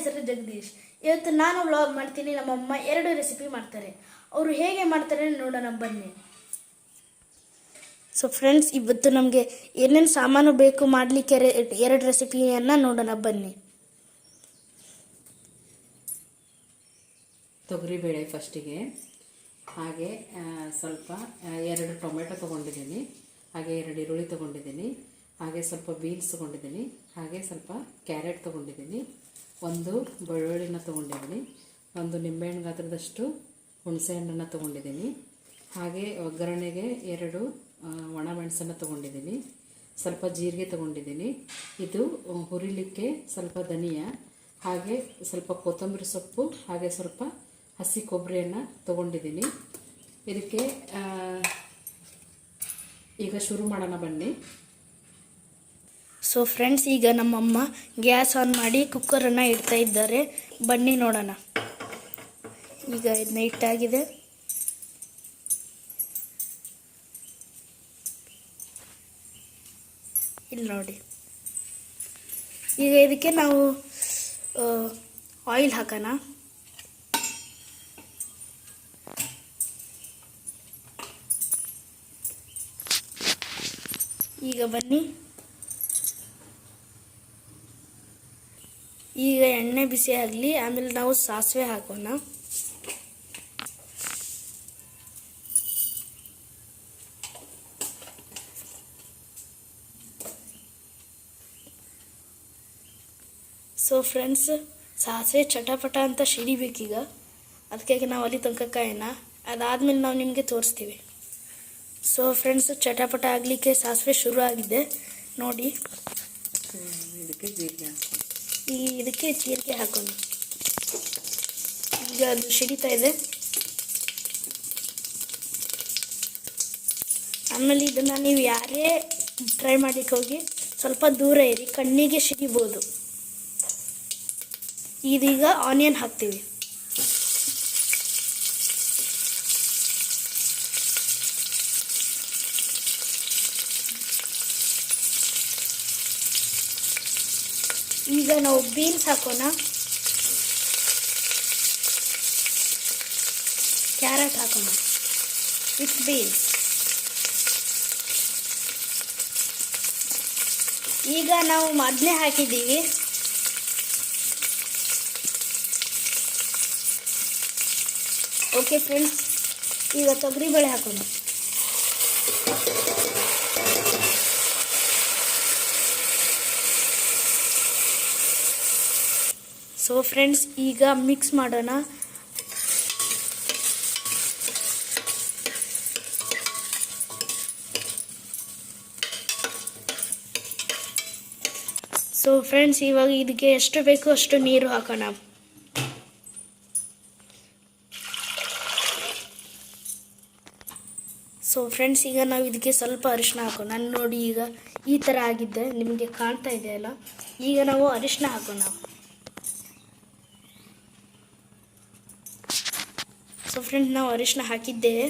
ಹೆಸರು ಜಗದೀಶ್. ಇವತ್ತು ನಾನು ವ್ಲಾಗ್ ಮಾಡ್ತೀನಿ. ನಮ್ಮಮ್ಮ 2 ರೆಸಿಪಿ ಮಾಡ್ತಾರೆ. ಅವರು ಹೇಗೆ ಮಾಡ್ತಾರೆ ನೋಡೋಣ ಬನ್ನಿ. ಸೊ ಫ್ರೆಂಡ್ಸ್, ಇವತ್ತು ನಮಗೆ ಏನೇನು ಸಾಮಾನು ಬೇಕು ಮಾಡಲಿಕ್ಕೆ 2 ರೆಸಿಪಿಯನ್ನು ನೋಡೋಣ ಬನ್ನಿ. ತೊಗರಿಬೇಳೆ ಫಸ್ಟಿಗೆ, ಹಾಗೆ ಸ್ವಲ್ಪ 2 ಟೊಮೆಟೊ ತೊಗೊಂಡಿದ್ದೀನಿ, ಹಾಗೆ 2 ಈರುಳ್ಳಿ ತೊಗೊಂಡಿದ್ದೀನಿ, ಹಾಗೆ ಸ್ವಲ್ಪ ಬೀನ್ಸ್ ತೊಗೊಂಡಿದ್ದೀನಿ, ಹಾಗೆ ಸ್ವಲ್ಪ ಕ್ಯಾರೆಟ್ ತೊಗೊಂಡಿದ್ದೀನಿ, 1 ಬೆಳ್ಳುಳ್ಳಿನ ತೊಗೊಂಡಿದ್ದೀನಿ, 1 ನಿಂಬೆಹಣ್ಣು ಗಾತ್ರದಷ್ಟು ಹುಣಸೆಹಣ್ಣನ್ನು ತೊಗೊಂಡಿದ್ದೀನಿ, ಹಾಗೆ ಒಗ್ಗರಣೆಗೆ 2 ಒಣಮೆಣಸನ್ನು ತೊಗೊಂಡಿದ್ದೀನಿ, ಸ್ವಲ್ಪ ಜೀರಿಗೆ ತೊಗೊಂಡಿದ್ದೀನಿ. ಇದು ಹುರಿಲಿಕ್ಕೆ ಸ್ವಲ್ಪ ಧನಿಯಾ, ಹಾಗೆ ಸ್ವಲ್ಪ ಕೊತ್ತಂಬರಿ ಸೊಪ್ಪು, ಹಾಗೆ ಸ್ವಲ್ಪ ಹಸಿ ಕೊಬ್ಬರಿಯನ್ನು ತೊಗೊಂಡಿದ್ದೀನಿ. ಇದಕ್ಕೆ ಈಗ ಶುರು ಮಾಡೋಣ ಬನ್ನಿ. ಸೊ ಫ್ರೆಂಡ್ಸ್, ಈಗ ನಮ್ಮಮ್ಮ ಗ್ಯಾಸ್ ಆನ್ ಮಾಡಿ ಕುಕ್ಕರನ್ನು ಇಡ್ತಾ ಇದ್ದಾರೆ. ಬನ್ನಿ ನೋಡೋಣ. ಈಗ ಇದನ್ನ ಇಟ್ಟಾಗಿದೆ. ಇಲ್ಲಿ ನೋಡಿ. ಈಗ ಇದಕ್ಕೆ ನಾವು ಆಯಿಲ್ ಹಾಕೋಣ. ಈಗ ಬನ್ನಿ. ಈಗ ಎಣ್ಣೆ ಬಿಸಿ ಆಗಲಿ, ಆಮೇಲೆ ನಾವು ಸಾಸಿವೆ ಹಾಕೋಣ. ಸೊ ಫ್ರೆಂಡ್ಸ್, ಸಾಸಿವೆ ಚಟಪಟ ಅಂತ ಸಿಡಿಬೇಕೀಗ. ಅದಕ್ಕೆ ನಾವು ಅಲ್ಲಿ ತನಕ ಕಾಯೋಣ. ಅದಾದಮೇಲೆ ನಾವು ನಿಮಗೆ ತೋರಿಸ್ತೀವಿ. ಸೊ ಫ್ರೆಂಡ್ಸ್, ಚಟಪಟ ಆಗಲಿಕ್ಕೆ ಸಾಸಿವೆ ಶುರು ಆಗಿದೆ ನೋಡಿ. ಇದಕ್ಕೆ ಜೀರಿಗೆ ಹಾಕೋಣ. ಈಗ ಅದು ಸಿಡಿತಾ ಇದೆ. ಆಮೇಲೆ ಇದನ್ನು ನೀವು ಯಾರೇ ಟ್ರೈ ಮಾಡಲಿಕ್ಕೆ ಹೋಗಿ ಸ್ವಲ್ಪ ದೂರ ಇರಿ, ಕಣ್ಣಿಗೆ ಸಿಡಿಬೋದು. ಇದೀಗ ಆನಿಯನ್ ಹಾಕ್ತೀವಿ. ಈಗ ನಾವು ಬೀನ್ಸ್ ಹಾಕೋಣ, ಕ್ಯಾರೆಟ್ ಹಾಕೋಣ ವಿತ್ ಬೀನ್ಸ್. ಈಗ ನಾವು ಮೊದಲೇ ಹಾಕಿದ್ದೀವಿ. ಓಕೆ ಫ್ರೆಂಡ್ಸ್, ಈಗ ತೊಗರಿಬೇಳೆ ಹಾಕೋಣ. ಸೊ ಫ್ರೆಂಡ್ಸ್, ಈಗ ಮಿಕ್ಸ್ ಮಾಡೋಣ. ಸೊ ಫ್ರೆಂಡ್ಸ್, ಇವಾಗ ಇದಕ್ಕೆ ಎಷ್ಟು ಬೇಕೋ ಅಷ್ಟು ನೀರು ಹಾಕೋಣ. ಸೊ ಫ್ರೆಂಡ್ಸ್, ಈಗ ನಾವು ಇದಕ್ಕೆ ಸ್ವಲ್ಪ ಅರಿಶಿನ ಹಾಕೋಣ. ನಾನು ನೋಡಿ, ಈಗ ಈ ಥರ ಆಗಿದ್ದೆ, ನಿಮಗೆ ಕಾಣ್ತಾ ಇದೆಯಲ್ಲ. ಈಗ ನಾವು ಅರಿಶಿನ ಹಾಕೋಣ. ಸೊ ಫ್ರೆಂಡ್ಸ್, ನಾವು ಅರಿಶಿನ ಹಾಕಿದ್ದೇವೆ.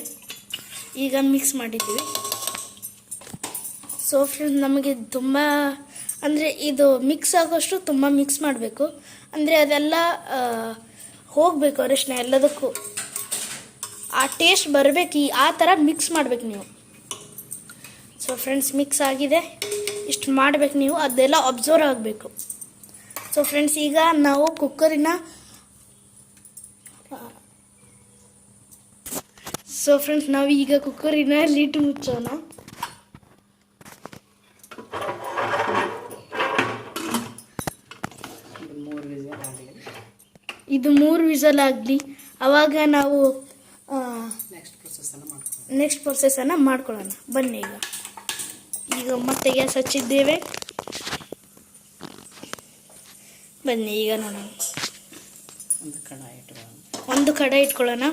ಈಗ ಮಿಕ್ಸ್ ಮಾಡಿದ್ದೀವಿ. ಸೊ ಫ್ರೆಂಡ್ಸ್, ನಮಗೆ ತುಂಬ ಅಂದರೆ ಇದು ಮಿಕ್ಸ್ ಆಗೋಷ್ಟು ತುಂಬ ಮಿಕ್ಸ್ ಮಾಡಬೇಕು. ಅಂದರೆ ಅದೆಲ್ಲ ಹೋಗಬೇಕು, ಅರಿಶಿನ ಎಲ್ಲದಕ್ಕೂ ಆ ಟೇಸ್ಟ್ ಬರಬೇಕು. ಆ ಥರ ಮಿಕ್ಸ್ ಮಾಡಬೇಕು ನೀವು. ಸೊ ಫ್ರೆಂಡ್ಸ್, ಮಿಕ್ಸ್ ಆಗಿದೆ. ಇಷ್ಟು ಮಾಡಬೇಕು ನೀವು, ಅದೆಲ್ಲ ಅಬ್ಸರ್ವ್ ಆಗಬೇಕು. ಸೊ ಫ್ರೆಂಡ್ಸ್, ಈಗ ನಾವು ಕುಕ್ಕರಿನ ನಾವು ಈಗ ಕುಕ್ಕರಿನ ಲಿಡ್ ಮುಚ್ಚೋಣ. ಇದು 3 ವಿಸಲ್ ಆಗಲಿ. ಆವಾಗ ನಾವು ನೆಕ್ಸ್ಟ್ ಪ್ರೊಸೆಸನ್ನು ಮಾಡ್ಕೊಳ್ಳೋಣ ಬನ್ನಿ. ಈಗ ಮತ್ತೆ ಗ್ಯಾಸ್ ಹಚ್ಚಿದ್ದೇವೆ. ಬನ್ನಿ ಈಗ ನೋಡೋಣ. ಒಂದು ಕಡಾಯಿ ಇಟ್ಕೊಳ್ಳೋಣ.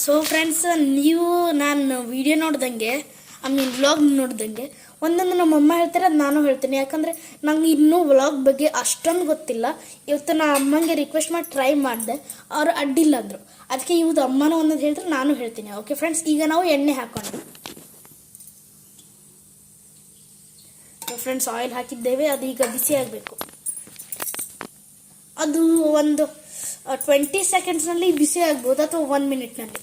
ಸೊ ಫ್ರೆಂಡ್ಸ್, ನೀವು ನಾನು ವಿಡಿಯೋ ನೋಡ್ದಂಗೆ, ವ್ಲಾಗ್ ನೋಡ್ದಂಗೆ ಒಂದೊಂದು ನಮ್ಮಮ್ಮ ಹೇಳ್ತಾರೆ, ಅದು ನಾನು ಹೇಳ್ತೀನಿ. ಯಾಕಂದರೆ ನಂಗೆ ಇನ್ನೂ ವ್ಲಾಗ್ ಬಗ್ಗೆ ಅಷ್ಟೊಂದು ಗೊತ್ತಿಲ್ಲ. ಇವತ್ತು ನಾನು ಅಮ್ಮಂಗೆ ರಿಕ್ವೆಸ್ಟ್ ಮಾಡಿ ಟ್ರೈ ಮಾಡಿದೆ, ಅವ್ರು ಅಡ್ಡಿಲ್ಲ ಅಂದರು. ಅದಕ್ಕೆ ಇವತ್ತು ಅಮ್ಮನೂ ಒಂದೊಂದು ಹೇಳಿದ್ರೆ ನಾನು ಹೇಳ್ತೀನಿ. ಓಕೆ ಫ್ರೆಂಡ್ಸ್, ಈಗ ನಾವು ಎಣ್ಣೆ ಹಾಕೋಣ. ಫ್ರೆಂಡ್ಸ್ ಆಯಿಲ್ ಹಾಕಿದ್ದೇವೆ, ಅದು ಈಗ ಬಿಸಿ ಆಗಬೇಕು. ಅದು ಒಂದು 20 ಸೆಕೆಂಡ್ಸ್ನಲ್ಲಿ ಬಿಸಿ ಆಗ್ಬೋದು ಅಥವಾ 1 ಮಿನಿಟ್ನಲ್ಲಿ.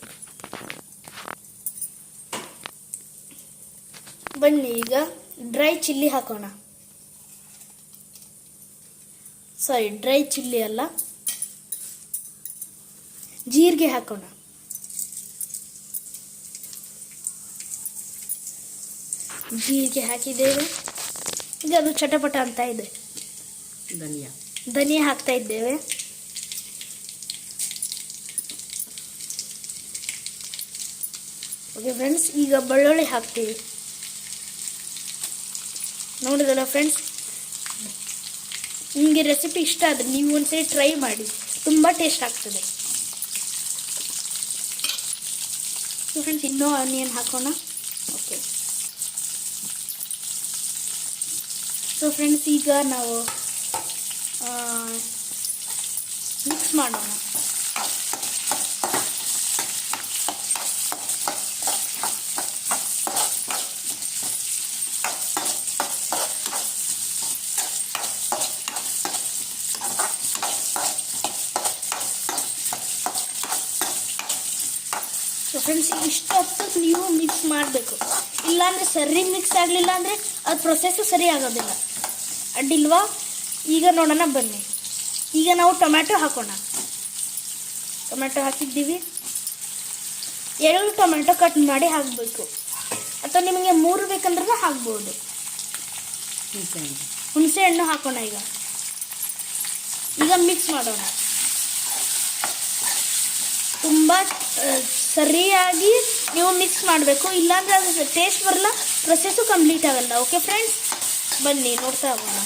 ಬನ್ನಿ ಈಗ ಡ್ರೈ ಚಿಲ್ಲಿ ಹಾಕೋಣ. ಸಾರಿ, ಡ್ರೈ ಚಿಲ್ಲಿ ಅಲ್ಲ, ಜೀರಿಗೆ ಹಾಕೋಣ. ಜೀರಿಗೆ ಹಾಕಿದ್ದೇವೆ. ಈಗ ಅದು ಚಟಪಟ ಅಂತ ಇದೆ. ಧನಿಯಾ ಹಾಕ್ತಾ ಇದ್ದೇವೆ. ಓಕೆ ಫ್ರೆಂಡ್ಸ್, ಈಗ ಬೆಳ್ಳುಳ್ಳಿ ಹಾಕ್ತೀವಿ. ನೋಡಿದಲ್ಲ ಫ್ರೆಂಡ್ಸ್, ನಿಮಗೆ ರೆಸಿಪಿ ಇಷ್ಟ ಆದರೆ ನೀವು ಒಂದ್ಸರಿ ಟ್ರೈ ಮಾಡಿ, ತುಂಬ ಟೇಸ್ಟ್ ಆಗ್ತದೆ. ಫ್ರೆಂಡ್ಸ್, ಇನ್ನೂ ಆನಿಯನ್ ಹಾಕೋಣ. ಓಕೆ, ಸೊ ಫ್ರೆಂಡ್ಸ್, ಈಗ ನಾವು ಮಿಕ್ಸ್ ಮಾಡೋಣ. ಸೊ ಫ್ರೆಂಡ್ಸ್, ಇಷ್ಟು ಹೊತ್ತು ನೀವು ಮಿಕ್ಸ್ ಮಾಡಬೇಕು. ಇಲ್ಲಾಂದರೆ ಸರಿ ಮಿಕ್ಸ್ ಆಗಲಿಲ್ಲ ಅಂದರೆ ಅದು ಪ್ರೊಸೆಸ್ಸು ಸರಿ ಆಗೋದಿಲ್ಲ. ಅಡ್ಡಿಲ್ವಾ? ಈಗ ನೋಡೋಣ ಬನ್ನಿ. ಈಗ ನಾವು ಟೊಮ್ಯಾಟೊ ಹಾಕೋಣ. ಟೊಮ್ಯಾಟೊ ಹಾಕಿದ್ದೀವಿ. 2 ಟೊಮ್ಯಾಟೊ ಕಟ್ ಮಾಡಿ ಹಾಕಬೇಕು, ಅಥವಾ ನಿಮಗೆ 3 ಬೇಕಂದ್ರೂ ಹಾಕ್ಬೋದು. ಹುಣಸೆ ಹಣ್ಣು ಹಾಕೋಣ. ಈಗ ಮಿಕ್ಸ್ ಮಾಡೋಣ. ತುಂಬ ಸರಿಯಾಗಿ ನೀವು ಮಿಕ್ಸ್ ಮಾಡಬೇಕು, ಇಲ್ಲಾಂದರೆ ಅದು ಟೇಸ್ಟ್ ಬರಲ್ಲ, ಪ್ರೊಸೆಸ್ಸು ಕಂಪ್ಲೀಟ್ ಆಗಲ್ಲ. ಓಕೆ ಫ್ರೆಂಡ್ಸ್, ಬನ್ನಿ ನೋಡ್ತಾ ಹೋಗೋಣ.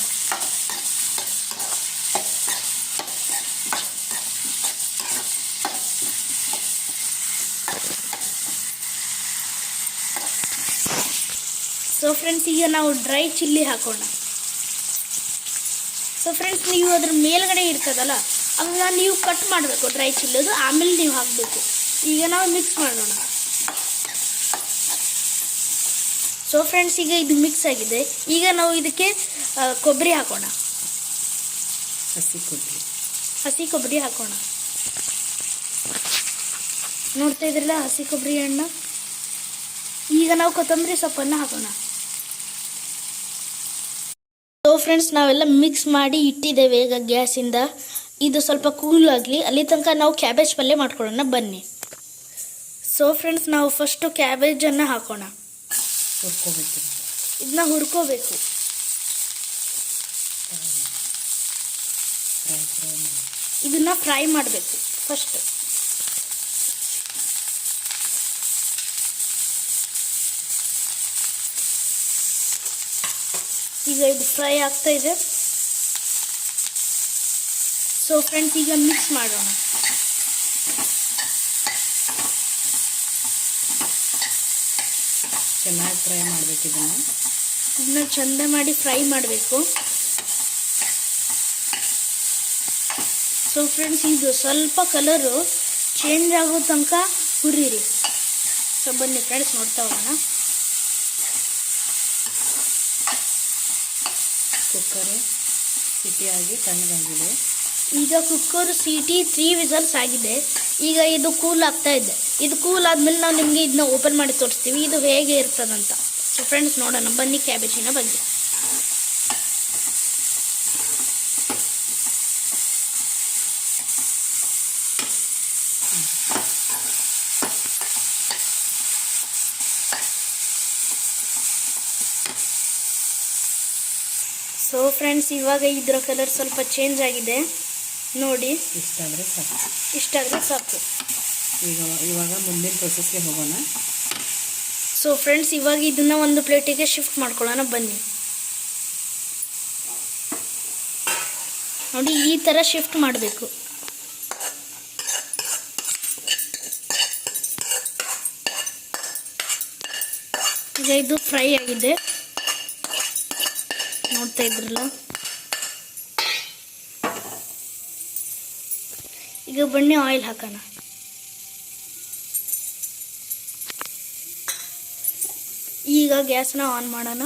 ಸೊ ಫ್ರೆಂಡ್ಸ್, ಈಗ ನಾವು ಡ್ರೈ ಚಿಲ್ಲಿ ಹಾಕೋಣ. ಸೊ ಫ್ರೆಂಡ್ಸ್, ನೀವು ಅದ್ರ ಮೇಲ್ಗಡೆ ಇರ್ತದಲ್ಲ, ಅದನ್ನ ನೀವು ಕಟ್ ಮಾಡಬೇಕು, ಡ್ರೈ ಚಿಲ್ಲಿದು, ಆಮೇಲೆ ನೀವು ಹಾಕಬೇಕು. ಈಗ ನಾವು ಮಿಕ್ಸ್ ಮಾಡೋಣ. ಸೊ ಫ್ರೆಂಡ್ಸ್, ಈಗ ಇದು ಮಿಕ್ಸ್ ಆಗಿದೆ. ಈಗ ನಾವು ಇದಕ್ಕೆ ಕೊಬ್ಬರಿ ಹಾಕೋಣ. ಹಸಿ ಕೊಬ್ಬರಿ ಹಾಕೋಣ. ನೋಡ್ತಾ ಇದ್ರಲ್ಲ, ಹಸಿ ಕೊಬ್ಬರಿ ಹಣ್ಣು. ಈಗ ನಾವು ಕೊತ್ತಂಬರಿ ಸೊಪ್ಪನ್ನು ಹಾಕೋಣ. ಸೊ ಫ್ರೆಂಡ್ಸ್, ನಾವೆಲ್ಲ ಮಿಕ್ಸ್ ಮಾಡಿ ಇಟ್ಟಿದ್ದೇವೆ ಈಗ ಗ್ಯಾಸಿಂದ. ಇದು ಸ್ವಲ್ಪ ಕೂಲ್ ಆಗಲಿ, ಅಲ್ಲಿ ತನಕ ನಾವು ಕ್ಯಾಬೇಜ್ ಪಲ್ಯ ಮಾಡ್ಕೊಳ್ಳೋಣ ಬನ್ನಿ. ಸೊ ಫ್ರೆಂಡ್ಸ್, ನಾವು ಫಸ್ಟು ಕ್ಯಾಬೇಜನ್ನು ಹಾಕೋಣ. ಇದನ್ನ ಹುರ್ಕೋಬೇಕು. ಇದನ್ನ ಫ್ರೈ ಮಾಡಬೇಕು ಫಸ್ಟ್. ಈಗ ಇದು ಫ್ರೈ ಆಗ್ತಾ ಇದೆ. ಸೊ ಫ್ರೆಂಡ್ಸ್, ಈಗ ಮಿಕ್ಸ್ ಮಾಡೋಣ. ಚೆನ್ನಾಗಿ ಫ್ರೈ ಮಾಡಬೇಕು. ಇದನ್ನ ಚಂದ ಮಾಡಿ ಫ್ರೈ ಮಾಡಬೇಕು. ಸೊ ಫ್ರೆಂಡ್ಸ್, ಇದು ಸ್ವಲ್ಪ ಕಲರು ಚೇಂಜ್ ಆಗೋ ತನಕ ಹುರಿರಿ. ಸೊ ಬನ್ನಿ ಫ್ರೆಂಡ್ಸ್, ನೋಡ್ತಾ ಹೋಗೋಣ. ಕುಕ್ಕರು ಸಿಟಿಯಾಗಿ ತಣ್ಣಗಾಗಿದೆ. ಈಗ ಕುಕ್ಕರ್ ಸಿಟಿ 3 ವಿಸಲ್ಸ್ ಆಗಿದೆ. ಈಗ ಇದು ಕೂಲ್ ಆಗ್ತಾ ಇದೆ. ಇದು ಕೂಲ್ ಆದಮೇಲೆ ನಾವು ನಿಮಗೆ ಇದನ್ನ ಓಪನ್ ಮಾಡಿ ತೋರಿಸ್ತೀವಿ, ಇದು ಹೇಗೆ ಇರ್ತದಂತ. ಸೊ ಫ್ರೆಂಡ್ಸ್, ನೋಡೋಣ ಬನ್ನಿ ಕ್ಯಾಬೇಜಿನ ಬಗ್ಗೆ. ಸೊ ಫ್ರೆಂಡ್ಸ್, ಇವಾಗ ಇದರ ಕಲರ್ ಸ್ವಲ್ಪ ಚೇಂಜ್ ಆಗಿದೆ ನೋಡಿ. ಇಷ್ಟಾದರೆ ಸಾಕು. ಇವಾಗ ಮುಂದಿನ ಪ್ರೊಸೆಸ್ಗೆ ಹೋಗೋಣ. ಸೊ ಫ್ರೆಂಡ್ಸ್, ಇವಾಗ ಇದನ್ನ ಒಂದು ಪ್ಲೇಟಿಗೆ ಶಿಫ್ಟ್ ಮಾಡ್ಕೊಳ್ಳೋಣ ಬನ್ನಿ. ನೋಡಿ, ಈ ಥರ ಶಿಫ್ಟ್ ಮಾಡಬೇಕು. ಈಗ ಇದು ಫ್ರೈ ಆಗಿದೆ, ನೋಡ್ತಾ ಇದ್ರಲ್ಲ. ಈಗ ಬನ್ನಿ ಆಯಿಲ್ ಹಾಕೋಣ. ಈಗ ಗ್ಯಾಸ್ನ ಆನ್ ಮಾಡೋಣ.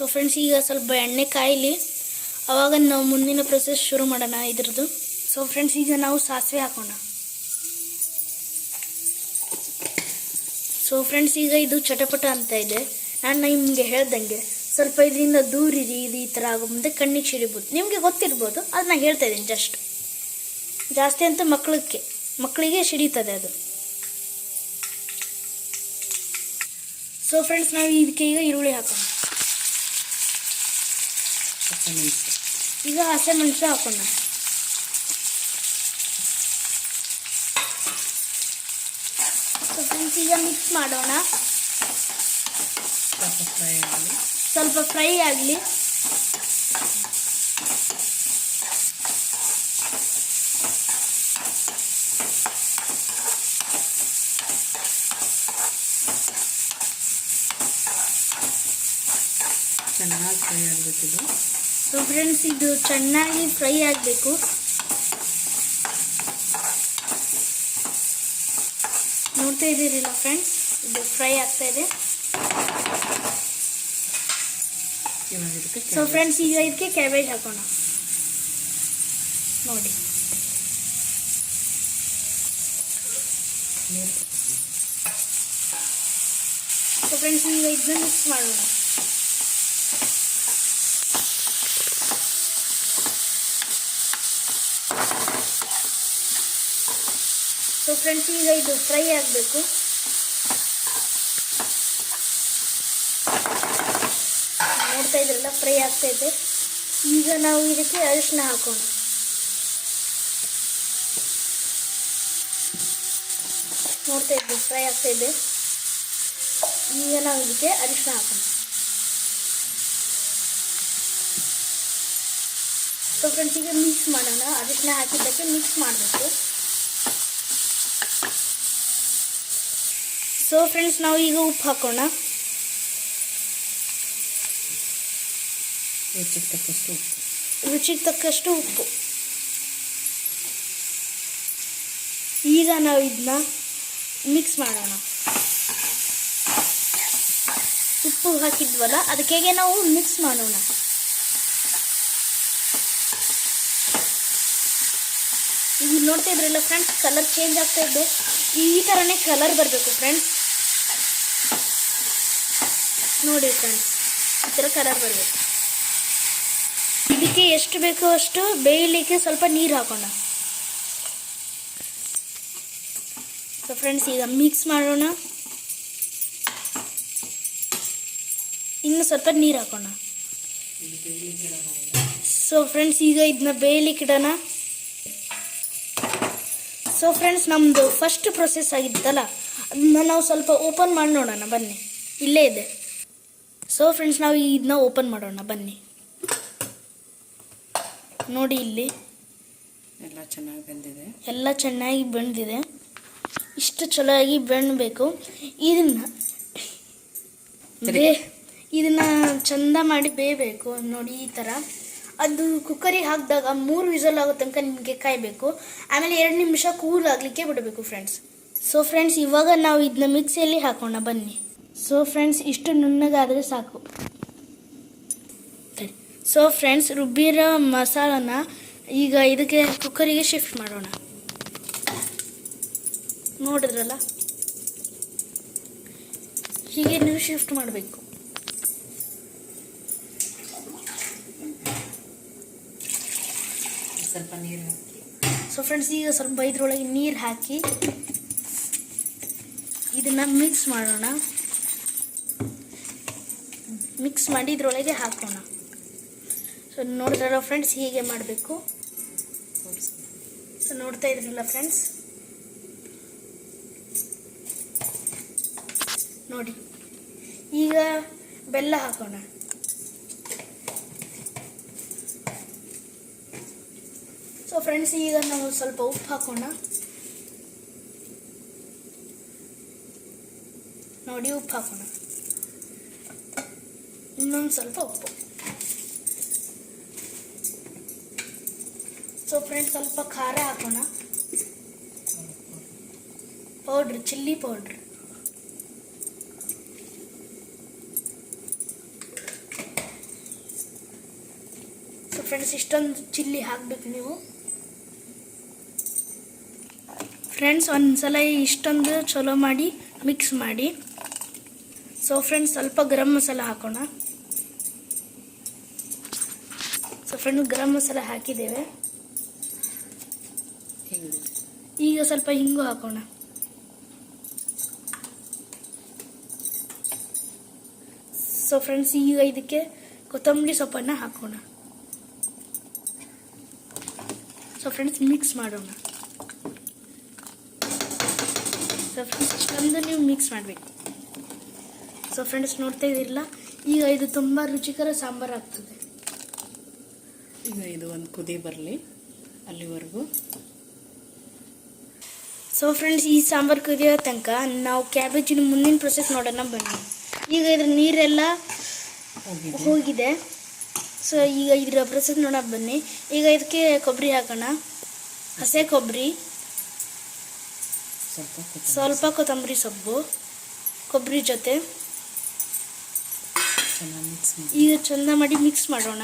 ಸೊ ಫ್ರೆಂಡ್ಸ್ ಈಗ ಸ್ವಲ್ಪ ಎಣ್ಣೆ ಕಾಯಿಲಿ, ಆವಾಗ ನಾವು ಮುಂದಿನ ಪ್ರೊಸೆಸ್ ಶುರು ಮಾಡೋಣ ಇದ್ರದ್ದು. ಸೊ ಫ್ರೆಂಡ್ಸ್ ಈಗ ನಾವು ಸಾಸಿವೆ ಹಾಕೋಣ. ಸೊ ಫ್ರೆಂಡ್ಸ್ ಈಗ ಇದು ಚಟಪಟ ಅಂತ ಇದೆ. ನಾನು ನಿಮಗೆ ಹೇಳ್ದಂಗೆ ಸ್ವಲ್ಪ ಇದರಿಂದ ದೂರಿರಿ, ಇದು ಈ ಥರ ಆಗೋ ಮುಂದೆ ಕಣ್ಣಿಗೆ ಸಿಡಿಬೋದು. ನಿಮಗೆ ಗೊತ್ತಿರ್ಬೋದು, ಅದು ನಾನು ಹೇಳ್ತಾ ಇದ್ದೀನಿ ಜಾಸ್ತಿ ಅಂತ ಮಕ್ಕಳಿಗೆ ಸಿಡಿತದೆ ಅದು. ಸೊ ಫ್ರೆಂಡ್ಸ್ ನಾವು ಇದಕ್ಕೆ ಈಗ ಈರುಳ್ಳಿ ಹಾಕೋಣ. ಈಗ ಹಸಿಮೆಣಸು ಹಾಕೋಣ. ಸೊ ಫ್ರೆಂಡ್ಸ್ ಈಗ ಮಿಕ್ಸ್ ಮಾಡೋಣ. ಸ್ವಲ್ಪ ಫ್ರೈ ಆಗಲಿ. ಚೆನ್ನಾಗಿ ಫ್ರೈ ಆಗಬೇಕಿದು. ಸೊ ಫ್ರೆಂಡ್ಸ್ ಇದು ಚೆನ್ನಾಗಿ ಫ್ರೈ ಆಗಬೇಕು. ನೋಡ್ತಾ ಇದ್ದೀರಿಲ್ಲ ಫ್ರೆಂಡ್ಸ್, ಇದು ಫ್ರೈ ಆಗ್ತಾ ಇದೆ. ಸೊ ಫ್ರೆಂಡ್ಸ್ ಈಗ ಇದಕ್ಕೆ ಕ್ಯಾಬೇಜ್ ಹಾಕೋಣ. ನೋಡಿ ಸೊ ಫ್ರೆಂಡ್ಸ್ ಈಗ ಇದನ್ನ ಮಿಕ್ಸ್ ಮಾಡೋಣ. ಸೊ ಫ್ರೆಂಡ್ಸ್ ಈಗ ಇದು ಫ್ರೈ ಆಗಬೇಕು. ನೋಡ್ತಾ ಇದ್ರಲ್ಲ ಫ್ರೈ ಆಗ್ತಾ ಇದೆ. ಈಗ ನಾವು ಇದಕ್ಕೆ ಅರಿಶಿನ ಹಾಕೋಣ. ನೋಡ್ತಾ ಇದ್ವಿ ಫ್ರೈ ಆಗ್ತಾ ಇದೆ. ಈಗ ನಾವು ಇದಕ್ಕೆ ಅರಿಶಿನ ಹಾಕೋಣ. ಸೊ ಫ್ರೆಂಡ್ಸ್ ಈಗ ಮಿಕ್ಸ್ ಮಾಡೋಣ. ಅರಿಶಿನ ಹಾಕಿದ್ದಕ್ಕೆ ಮಿಕ್ಸ್ ಮಾಡಬೇಕು. ಸೊ ಫ್ರೆಂಡ್ಸ್ ನಾವು ಈಗ ಉಪ್ಪು ಹಾಕೋಣ. ರುಚಿಗೆ ತಕ್ಕಷ್ಟು ಉಪ್ಪು. ಈಗ ನಾವು ಇದನ್ನ ಮಿಕ್ಸ್ ಮಾಡೋಣ. ಉಪ್ಪು ಹಾಕಿದ್ವಲ್ಲ ಅದಕ್ಕೆ ನಾವು ಮಿಕ್ಸ್ ಮಾಡೋಣ. ಈಗ ನೋಡ್ತಾ ಇದ್ರಲ್ಲ ಫ್ರೆಂಡ್ಸ್, ಕಲರ್ ಚೇಂಜ್ ಆಗ್ತಾ ಇದೆ. ಈ ಥರನೇ ಕಲರ್ ಬರಬೇಕು ಫ್ರೆಂಡ್ಸ್. ನೋಡಿ ಫ್ರೆಂಡ್ಸ್, ಈ ಥರ ಕಲರ್ ಬರಬೇಕು. ಇದಕ್ಕೆ ಎಷ್ಟು ಬೇಕೋ ಅಷ್ಟು ಬೇಯಲಿಕ್ಕೆ ಸ್ವಲ್ಪ ನೀರು ಹಾಕೋಣ. ಸೊ ಫ್ರೆಂಡ್ಸ್ ಈಗ ಮಿಕ್ಸ್ ಮಾಡೋಣ. ಇನ್ನು ಸ್ವಲ್ಪ ನೀರು ಹಾಕೋಣ. ಸೊ ಫ್ರೆಂಡ್ಸ್ ಈಗ ಇದನ್ನ ಬೇಯಲಿಕ್ಕೆ ಇಡೋಣ. ಸೊ ಫ್ರೆಂಡ್ಸ್ ನಮ್ಮದು ಫಸ್ಟ್ ಪ್ರೊಸೆಸ್ ಆಗಿತ್ತಲ್ಲ, ಅದನ್ನ ನಾವು ಸ್ವಲ್ಪ ಓಪನ್ ಮಾಡಿ ನೋಡೋಣ ಬನ್ನಿ. ಇಲ್ಲೇ ಇದೆ. ಸೊ ಫ್ರೆಂಡ್ಸ್ ನಾವು ಇದನ್ನ ಓಪನ್ ಮಾಡೋಣ ಬನ್ನಿ. ನೋಡಿ ಇಲ್ಲಿ ಎಲ್ಲ ಚೆನ್ನಾಗಿ ಬೆಂದಿದೆ. ಎಲ್ಲ ಚೆನ್ನಾಗಿ ಬೆಂದಿದೆ. ಇಷ್ಟು ಚಲೋ ಆಗಿ ಬೆಂದಬೇಕು. ಇದನ್ನ ಚಂದ ಮಾಡಿ ಬೇಯಬೇಕು. ನೋಡಿ ಈ ಥರ. ಅದು ಕುಕ್ಕರಿಗೆ ಹಾಕಿದಾಗ 3 ವಿಸಲ್ ಆಗೋ ತನಕ ನಿಮಗೆ ಕಾಯಬೇಕು. ಆಮೇಲೆ 2 ನಿಮಿಷ ಕೂಲ್ ಆಗಲಿಕ್ಕೆ ಬಿಡಬೇಕು ಫ್ರೆಂಡ್ಸ್. ಸೊ ಫ್ರೆಂಡ್ಸ್ ಇವಾಗ ನಾವು ಇದನ್ನ ಮಿಕ್ಸಿಯಲ್ಲಿ ಹಾಕೋಣ ಬನ್ನಿ. ಸೊ ಫ್ರೆಂಡ್ಸ್ ಇಷ್ಟು ನುಣ್ಣಗಾದರೆ ಸಾಕು. ಸೊ ಫ್ರೆಂಡ್ಸ್ ರುಬ್ಬಿರೋ ಮಸಾಲನ ಈಗ ಇದಕ್ಕೆ ಕುಕ್ಕರಿಗೆ ಶಿಫ್ಟ್ ಮಾಡೋಣ. ನೋಡಿದ್ರಲ್ಲ, ಹೀಗೆ ನೀವು ಶಿಫ್ಟ್ ಮಾಡಬೇಕು. ಸ್ವಲ್ಪ ನೀರು ಹಾಕಿ. ಸೊ ಫ್ರೆಂಡ್ಸ್ ಈಗ ಸ್ವಲ್ಪ ಇದ್ರೊಳಗೆ ನೀರು ಹಾಕಿ ಇದನ್ನ ಮಿಕ್ಸ್ ಮಾಡೋಣ. ಮಿಕ್ಸ್ ಮಾಡಿ ಇದ್ರೊಳಗೆ ಹಾಕೋಣ. ಸೊ ನೋಡಿದ್ರಲ್ಲ ಫ್ರೆಂಡ್ಸ್, ಹೀಗೆ ಮಾಡಬೇಕು. ಸೊ ನೋಡ್ತಾ ಇದ್ರಲ್ಲ ಫ್ರೆಂಡ್ಸ್, ನೋಡಿ ಈಗ ಬೆಲ್ಲ ಹಾಕೋಣ. ಸೊ ಫ್ರೆಂಡ್ಸ್ ಈಗ ನಾವು ಸ್ವಲ್ಪ ಉಪ್ಪು ಹಾಕೋಣ. ನೋಡಿ ಉಪ್ಪು ಹಾಕೋಣ. ಇನ್ನೊಂದು ಸ್ವಲ್ಪ ಉಪ್ಪು. ಸೊ ಫ್ರೆಂಡ್ಸ್ ಸ್ವಲ್ಪ ಖಾರ ಹಾಕೋಣ. ಪೌಡ್ರ್, ಚಿಲ್ಲಿ ಫ್ರೆಂಡ್ಸ್ ಇಷ್ಟೊಂದು ಚಿಲ್ಲಿ ಹಾಕಬೇಕು ನೀವು. ಫ್ರೆಂಡ್ಸ್ ಒಂದ್ಸಲ ಇಷ್ಟೊಂದು ಚಲೋ ಮಾಡಿ ಮಿಕ್ಸ್ ಮಾಡಿ. ಸೊ ಫ್ರೆಂಡ್ಸ್ ಸ್ವಲ್ಪ ಗರಂ ಮಸಾಲ ಹಾಕೋಣ. ಸೊ ಫ್ರೆಂಡ್ಸ್ ಗರಂ ಮಸಾಲ ಹಾಕಿದ್ದೇವೆ. ಈಗ ಸ್ವಲ್ಪ ಹಿಂಗು ಹಾಕೋಣ. ಸೊ ಫ್ರೆಂಡ್ಸ್ ಈಗ ಇದಕ್ಕೆ ಕೊತ್ತಂಬರಿ ಸೊಪ್ಪನ್ನು ಹಾಕೋಣ. ಸೊ ಫ್ರೆಂಡ್ಸ್ ಮಿಕ್ಸ್ ಮಾಡೋಣ. ಸೊ ಫ್ರೆಂಡ್ಸ್ ಇಷ್ಟೊಂದು ನೀವು ಮಿಕ್ಸ್ ಮಾಡಬೇಕು. ಸೊ ಫ್ರೆಂಡ್ಸ್ ನೋಡ್ತಾ ಇದ್ದೀರಲ್ಲ, ಈಗ ಇದು ತುಂಬ ರುಚಿಕರ ಸಾಂಬಾರು ಆಗ್ತದೆ. ಈಗ ಇದು ಒಂದು ಕುದಿ ಬರಲಿ ಅಲ್ಲಿವರೆಗೂ. ಸೊ ಫ್ರೆಂಡ್ಸ್ ಈ ಸಾಂಬಾರು ಕುದಿಯೋ ತನಕ ನಾವು ಕ್ಯಾಬೇಜಿನ ಮುಂದಿನ ಪ್ರೊಸೆಸ್ ನೋಡೋಣ ಬನ್ನಿ. ಈಗ ಇದ್ರ ನೀರೆಲ್ಲ ಹೋಗಿದೆ. ಸೊ ಈಗ ಇದರ ಪ್ರೊಸೆಸ್ ನೋಡೋಣ ಬನ್ನಿ. ಈಗ ಇದಕ್ಕೆ ಕೊಬ್ಬರಿ ಹಾಕೋಣ. ಹಸೆ ಕೊಬ್ಬರಿ, ಸ್ವಲ್ಪ ಕೊತ್ತಂಬರಿ ಸೊಪ್ಪು, ಕೊಬ್ಬರಿ ಜೊತೆ ಈಗ ಚಂದ ಮಾಡಿ ಮಿಕ್ಸ್ ಮಾಡೋಣ.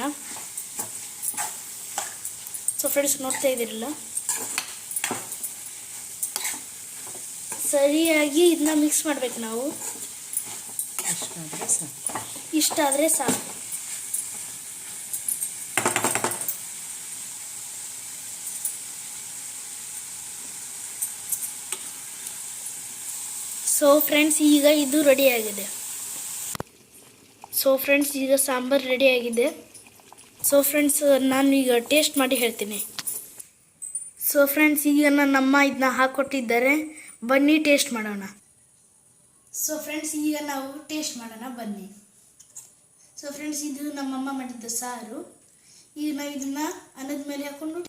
ಸೊ ಫ್ರೆಂಡ್ಸ್ ನೋಡ್ತಾ ಇದ್ದೀರಲ್ಲ, ಸರಿಯಾಗಿ ಇದನ್ನ ಮಿಕ್ಸ್ ಮಾಡ್ಬೇಕು ನಾವು. ಇಷ್ಟಾದರೆ ಸಾಕು. ಸೊ ಫ್ರೆಂಡ್ಸ್ ಈಗ ಇದು ರೆಡಿಯಾಗಿದೆ. ಸೊ ಫ್ರೆಂಡ್ಸ್ ಈಗ ಸಾಂಬಾರು ರೆಡಿಯಾಗಿದೆ. ಸೊ ಫ್ರೆಂಡ್ಸ್ ನಾನು ಈಗ ಟೇಸ್ಟ್ ಮಾಡಿ ಹೇಳ್ತೀನಿ. ಸೊ ಫ್ರೆಂಡ್ಸ್ ಈಗ ನನ್ನಮ್ಮ ಇದನ್ನ ಹಾಕ್ಕೊಟ್ಟಿದ್ದಾರೆ, ಬನ್ನಿ ಟೇಸ್ಟ್ ಮಾಡೋಣ. ಸೊ ಫ್ರೆಂಡ್ಸ್ ಈಗ ನಾವು ಟೇಸ್ಟ್ ಮಾಡೋಣ ಬನ್ನಿ. ಸೊ ಫ್ರೆಂಡ್ಸ್ ಇದು ನಮ್ಮಮ್ಮ ಮಾಡಿದ್ದ ಸಾರು. ಈಗ ನಾವು ಇದನ್ನ ಅನ್ನದ ಮೇಲೆ ಹಾಕೊಂಡು.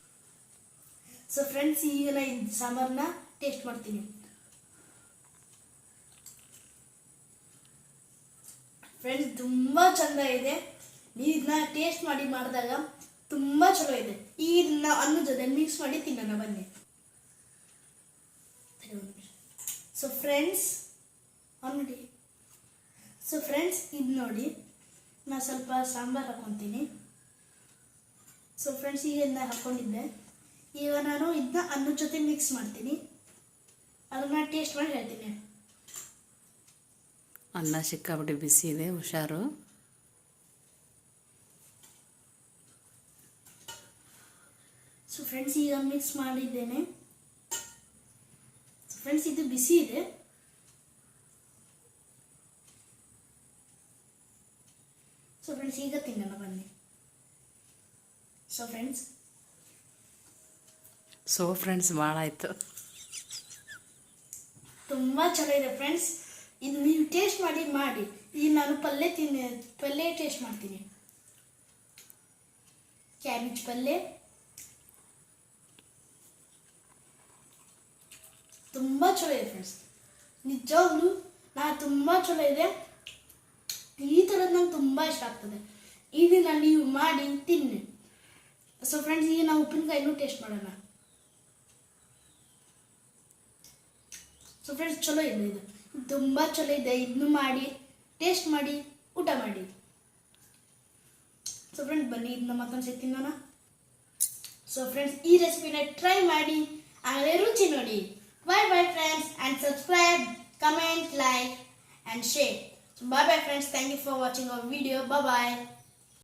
ಸೊ ಫ್ರೆಂಡ್ಸ್ ಈಗ ನಾನು ಇದು ಸಾಂಬಾರನ್ನ ಟೇಸ್ಟ್ ಮಾಡ್ತೀನಿ. ಫ್ರೆಂಡ್ಸ್ ತುಂಬ ಚಂದ ಇದೆ. ನೀವು ಇದನ್ನ ಟೇಸ್ಟ್ ಮಾಡಿ ಮಾಡಿದಾಗ ತುಂಬ ಚಲೋ ಇದೆ. ಈಗ ಇದನ್ನ ಅನ್ನದ ಜೊತೆ ಮಿಕ್ಸ್ ಮಾಡಿ ತಿನ್ನೋಣ ಬನ್ನಿ. ಸೊ ಫ್ರೆಂಡ್ಸ್ ನೋಡಿ, ಸೊ ಫ್ರೆಂಡ್ಸ್ ಇದು ನೋಡಿ, ನಾನು ಸ್ವಲ್ಪ ಸಾಂಬಾರು ಹಾಕ್ಕೊತೀನಿ. ಸೊ ಫ್ರೆಂಡ್ಸ್ ಈಗ ಇದನ್ನ ಹಾಕ್ಕೊಂಡಿದ್ದೆ. ಈಗ ನಾನು ಇದನ್ನ ಅನ್ನದ ಜೊತೆ ಮಿಕ್ಸ್ ಮಾಡ್ತೀನಿ. ಅದನ್ನ ಟೇಸ್ಟ್ ಮಾಡಿ ಹೇಳ್ತೀನಿ. ಅನ್ನ ಸಿಕ್ಕಾಬಿಟ್ಟು ಬಿಸಿ ಇದೆ, ಹುಷಾರು. ಸೊ ಫ್ರೆಂಡ್ಸ್ ಈಗ ಮಿಕ್ಸ್ ಮಾಡಿದ್ದೇನೆ. ಸೊ ಫ್ರೆಂಡ್ಸ್ ಇದು ಬಿಸಿ ಇದೆ. ಸೊ ಫ್ರೆಂಡ್ಸ್ ಈಗ ತಿನ್ನೋಣ ಬನ್ನಿ. ಸೊ ಫ್ರೆಂಡ್ಸ್ ಭಾಳ ಆಯಿತು. ತುಂಬ ಚಲೋ ಇದೆ ಫ್ರೆಂಡ್ಸ್. ಇದು ನೀವು ಟೇಸ್ಟ್ ಮಾಡಿ. ಈಗ ನಾನು ಪಲ್ಯ ಟೇಸ್ಟ್ ಮಾಡ್ತೀನಿ. ಕ್ಯಾಬೇಜ್ ಪಲ್ಯ ತುಂಬ ಚಲೋ ಇದೆ ಫ್ರೆಂಡ್ಸ್. ನಿಜವಾಗ್ಲೂ ತುಂಬ ಚಲೋ ಇದೆ. ಈ ಥರದ್ದು ನಂಗೆ ತುಂಬ ಇಷ್ಟ ಆಗ್ತದೆ. ಇದನ್ನ ನೀವು ಮಾಡಿ ತಿನ್ನಿ. ಸೊ ಫ್ರೆಂಡ್ಸ್ ಈಗ ನಾವು ಉಪ್ಪಿನಕಾಯಿನೂ ಟೇಸ್ಟ್ ಮಾಡೋಣ. ಸೊ ಫ್ರೆಂಡ್ಸ್ ಚಲೋ ಇದೆ, ಇದು ತುಂಬ ಚಲೋ ಇದೆ. ಇದನ್ನು ಮಾಡಿ ಟೇಸ್ಟ್ ಮಾಡಿ ಊಟ ಮಾಡಿ. ಸೊ ಫ್ರೆಂಡ್ಸ್ ಬನ್ನಿ ಇದನ್ನ ಮತ್ತೊಂದ್ಸತಿ ತಿನ್ನೋಣ. ಸೊ ಫ್ರೆಂಡ್ಸ್ ಈ ರೆಸಿಪಿನ ಟ್ರೈ ಮಾಡಿ ಆಮೇಲೆ ರುಚಿ ನೋಡಿ. Bye friends, and subscribe, comment, like and share. So bye friends, thank you for watching our video. Bye.